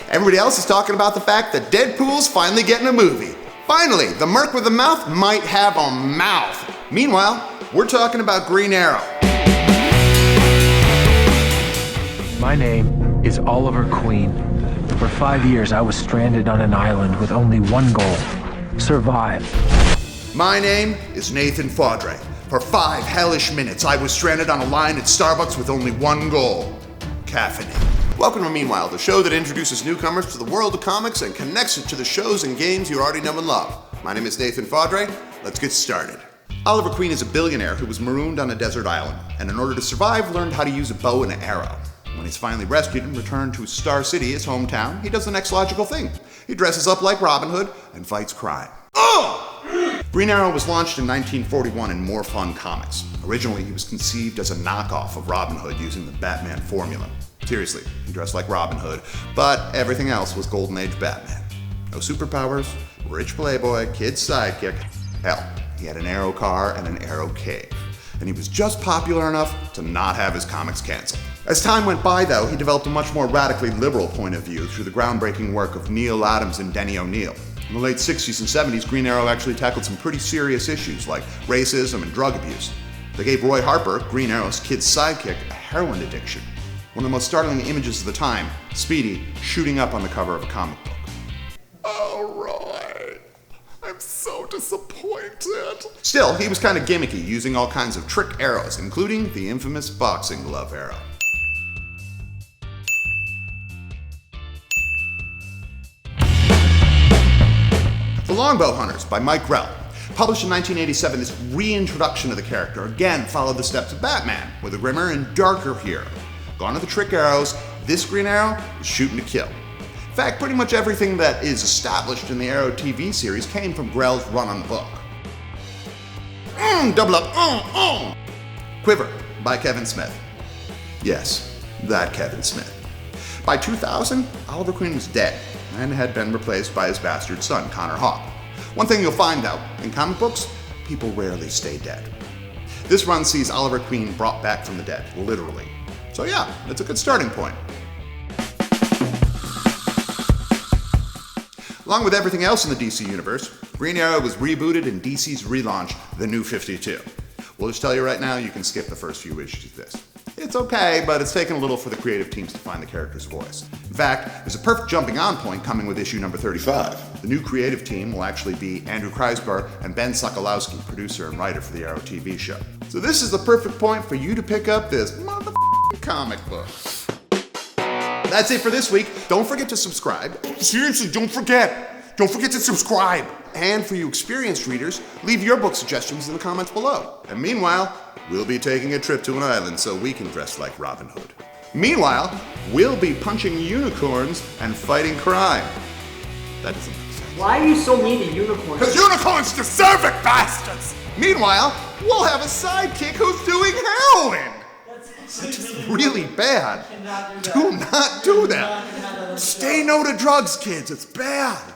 Everybody else is talking about the fact that Deadpool's finally getting a movie. Finally, the merc with a mouth might have a mouth. Meanwhile, we're talking about Green Arrow. My name is Oliver Queen. For 5 years, I was stranded on an island with only one goal: survive. My name is Nathan Fadre. For 5 hellish minutes, I was stranded on a line at Starbucks with only one goal: caffeine. Welcome to Meanwhile, the show that introduces newcomers to the world of comics and connects it to the shows and games you already know and love. My name is Nathan Fadre. Let's get started. Oliver Queen is a billionaire who was marooned on a desert island, and in order to survive, learned how to use a bow and an arrow. When he's finally rescued and returned to Star City, his hometown, he does the next logical thing. He dresses up like Robin Hood and fights crime. Green Arrow was launched in 1941 in More Fun Comics. Originally, he was conceived as a knockoff of Robin Hood using the Batman formula. Seriously, he dressed like Robin Hood, but everything else was Golden Age Batman. No superpowers, rich playboy, kid sidekick. Hell, he had an arrow car and an arrow cave. And he was just popular enough to not have his comics canceled. As time went by, though, he developed a much more radically liberal point of view through the groundbreaking work of Neil Adams and Denny O'Neil. In the late 60s and 70s, Green Arrow actually tackled some pretty serious issues like racism and drug abuse. They gave Roy Harper, Green Arrow's kid sidekick, a heroin addiction. One of the most startling images of the time, Speedy shooting up on the cover of a comic book. Oh, Roy, I'm so disappointed. Still, he was kind of gimmicky, using all kinds of trick arrows, including the infamous boxing glove arrow. The Longbow Hunters by Mike Grell. Published in 1987, this reintroduction of the character again followed the steps of Batman, with a grimmer and darker hero. Gone are the trick arrows, this Green Arrow is shooting to kill. In fact, pretty much everything that is established in the Arrow TV series came from Grell's run on the book. Double up, Quiver by Kevin Smith. Yes, that Kevin Smith. By 2000, Oliver Queen was dead and had been replaced by his bastard son, Connor Hawke. One thing you'll find, though, in comic books, people rarely stay dead. This run sees Oliver Queen brought back from the dead, literally. So yeah, it's a good starting point. Along with everything else in the DC universe, Green Arrow was rebooted in DC's relaunch, The New 52. We'll just tell you right now, you can skip the first few issues of this. It's okay, but it's taken a little for the creative teams to find the character's voice. In fact, there's a perfect jumping on point coming with issue number 35. The new creative team will actually be Andrew Kreisberg and Ben Sokolowski, producer and writer for the Arrow TV show. So this is the perfect point for you to pick up this motherfucking comic book. That's it for this week. Don't forget to subscribe. Seriously, don't forget. Don't forget to subscribe. And for you experienced readers, leave your book suggestions in the comments below. And meanwhile, we'll be taking a trip to an island so we can dress like Robin Hood. Meanwhile, we'll be punching unicorns and fighting crime. That doesn't make sense. Why are you so mean to unicorns? Because unicorns deserve it, bastards! Meanwhile, we'll have a sidekick who's doing heroin! That's really bad. Do not do that. Stay no to drugs, kids. It's bad.